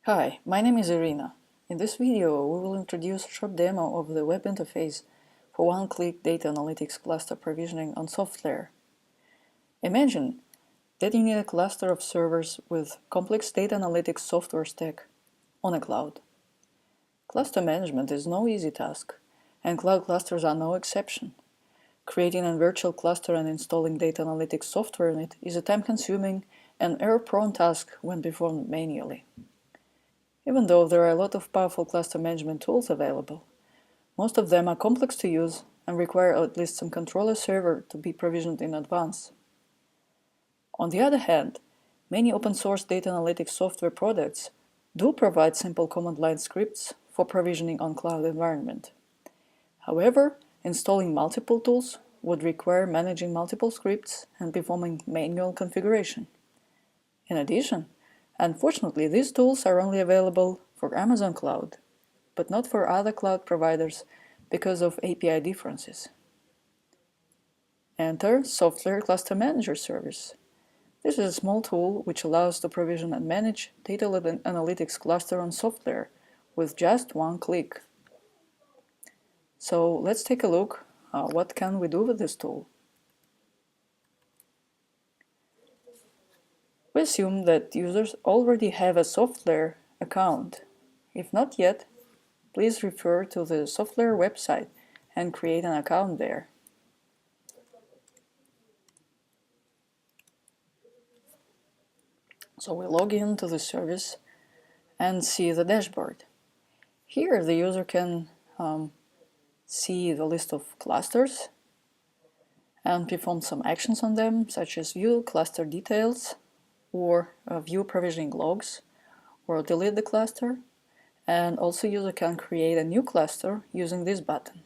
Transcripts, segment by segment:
Hi, my name is Irina. In this video, we will introduce a short demo of the web interface for one-click data analytics cluster provisioning on SoftLayer. Imagine that you need a cluster of servers with complex data analytics software stack on a cloud. Cluster management is no easy task, and cloud clusters are no exception. Creating a virtual cluster and installing data analytics software in it is a time-consuming and error-prone task when performed manually. Even though there are a lot of powerful cluster management tools available, most of them are complex to use and require at least some controller server to be provisioned in advance. On the other hand, many open-source data analytics software products do provide simple command-line scripts for provisioning on cloud environment. However, installing multiple tools would require managing multiple scripts and performing manual configuration. In addition, unfortunately, these tools are only available for Amazon Cloud, but not for other cloud providers because of API differences. Enter SoftLayer Cluster Manager service. This is a small tool which allows to provision and manage data analytics cluster on SoftLayer with just one click. So let's take a look what can we do with this tool. We assume that users already have a SoftLayer account. If not yet, please refer to the SoftLayer website and create an account there. So we log into the service and see the dashboard. Here the user can see the list of clusters and perform some actions on them, such as view cluster details, or view provisioning logs, or delete the cluster, and also user can create a new cluster using this button.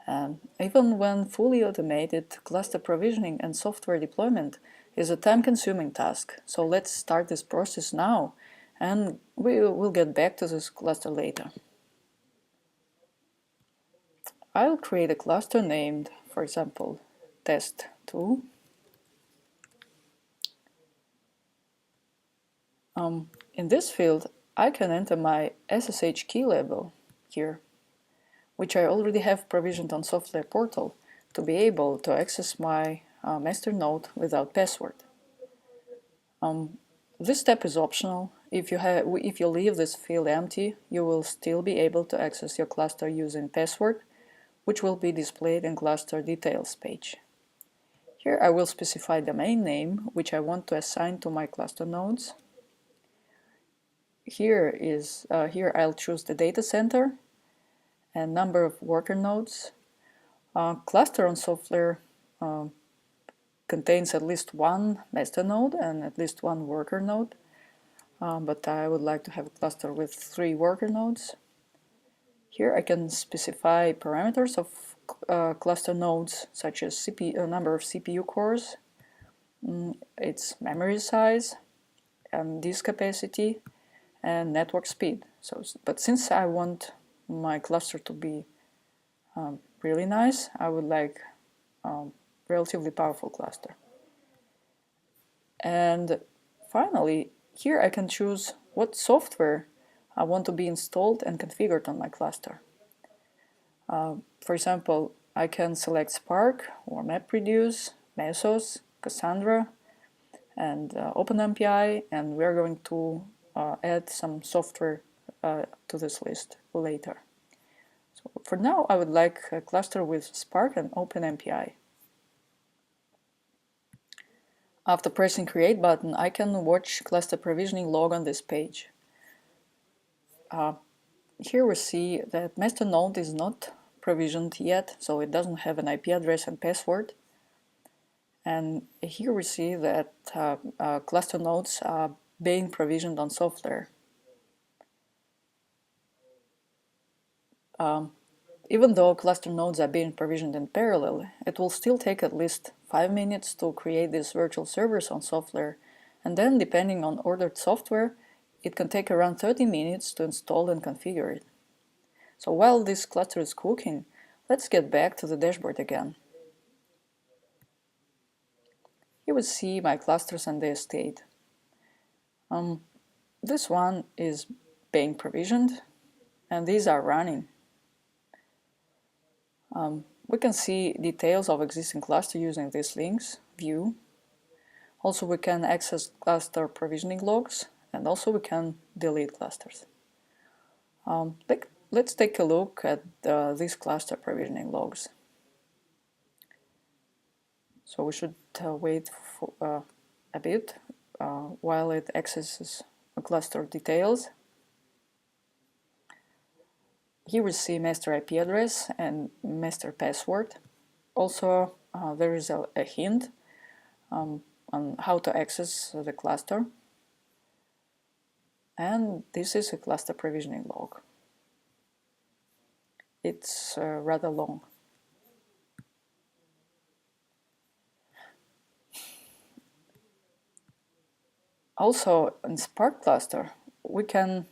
And even when fully automated, cluster provisioning and software deployment is a time-consuming task, so let's start this process now, and we will get back to this cluster later. I'll create a cluster named, for example, test2. In this field, I can enter my SSH key label here, which I already have provisioned on SoftLayer portal to be able to access my master node without password. This step is optional. If you leave this field empty, you will still be able to access your cluster using password, which will be displayed in cluster details page. Here I will specify domain name, which I want to assign to my cluster nodes. Here I'll choose the data center and number of worker nodes. Cluster on SoftLayer contains at least one master node and at least one worker node, but I would like to have a cluster with 3 worker nodes. Here I can specify parameters of cluster nodes, such as number of CPU cores, its memory size, and disk capacity, and network speed. But since I want my cluster to be really nice, I would like relatively powerful cluster. And finally, here I can choose what software I want to be installed and configured on my cluster. For example, I can select Spark or MapReduce, Mesos, Cassandra, and OpenMPI, and we're going to add some software to this list later. So for now, I would like a cluster with Spark and OpenMPI. After pressing Create button, I can watch cluster provisioning log on this page. Here we see that master node is not provisioned yet, so it doesn't have an IP address and password. And here we see that cluster nodes are being provisioned on SoftLayer. Even though cluster nodes are being provisioned in parallel, it will still take at least 5 minutes to create these virtual servers on SoftLayer, and then, depending on ordered software, it can take around 30 minutes to install and configure it. So while this cluster is cooking, let's get back to the dashboard again. Here we see my clusters and their state. This one is being provisioned, and these are running. We can see details of existing cluster using these links, view. Also, we can access cluster provisioning logs, and also we can delete clusters. Let's take a look at these cluster provisioning logs. So we should wait for a bit while it accesses cluster details. Here we see master IP address and master password. Also, there is a hint on how to access the cluster. And this is a cluster provisioning log. It's rather long. Also, in Spark cluster, we can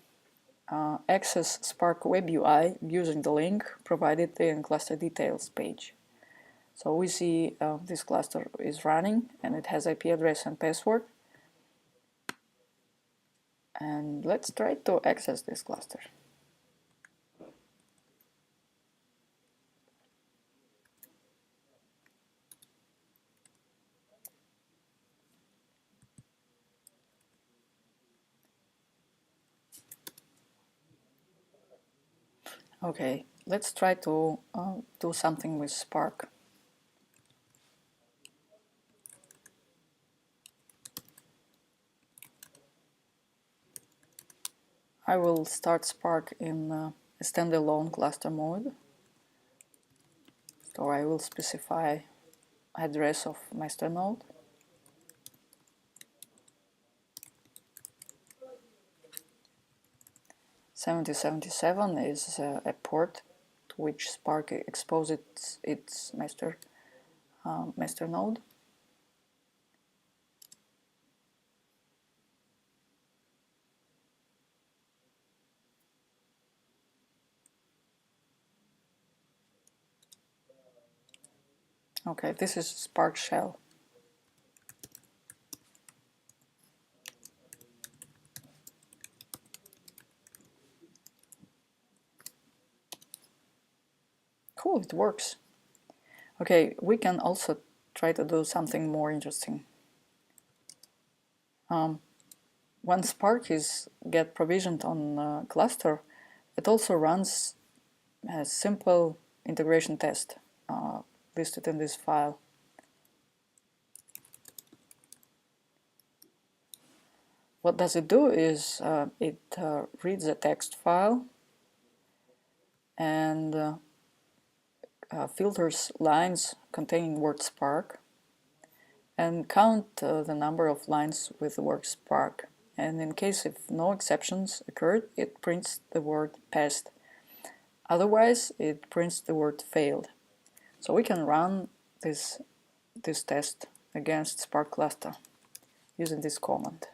access Spark Web UI using the link provided in cluster details page. So we see this cluster is running and it has IP address and password. And let's try to access this cluster. Okay, let's try to do something with Spark. I will start Spark in a standalone cluster mode. So I will specify address of master node. "7077" is a port to which Spark exposes its master node. Okay, this is Spark shell. Cool, it works. Okay, we can also try to do something more interesting. When Spark get provisioned on cluster, it also runs a simple integration test listed in this file. What does it do is it reads a text file and filters lines containing word Spark and count the number of lines with the word Spark. And in case if no exceptions occurred, it prints the word passed. Otherwise, it prints the word failed. So we can run this test against Spark cluster using this command.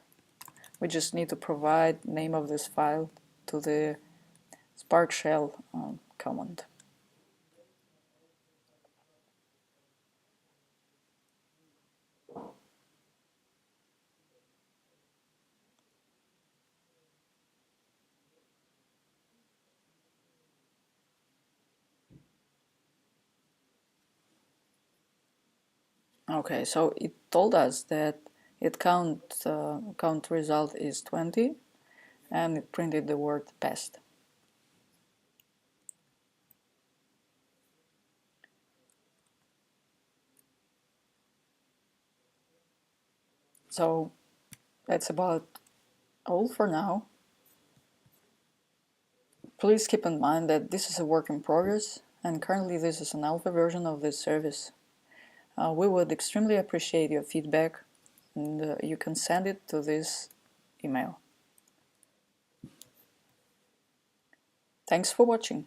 We just need to provide name of this file to the Spark shell command. Okay, so it told us that it count result is 20 and it printed the word passed. So that's about all for now. Please keep in mind that this is a work in progress and currently this is an alpha version of this service. We would extremely appreciate your feedback and you can send it to this email. Thanks for watching.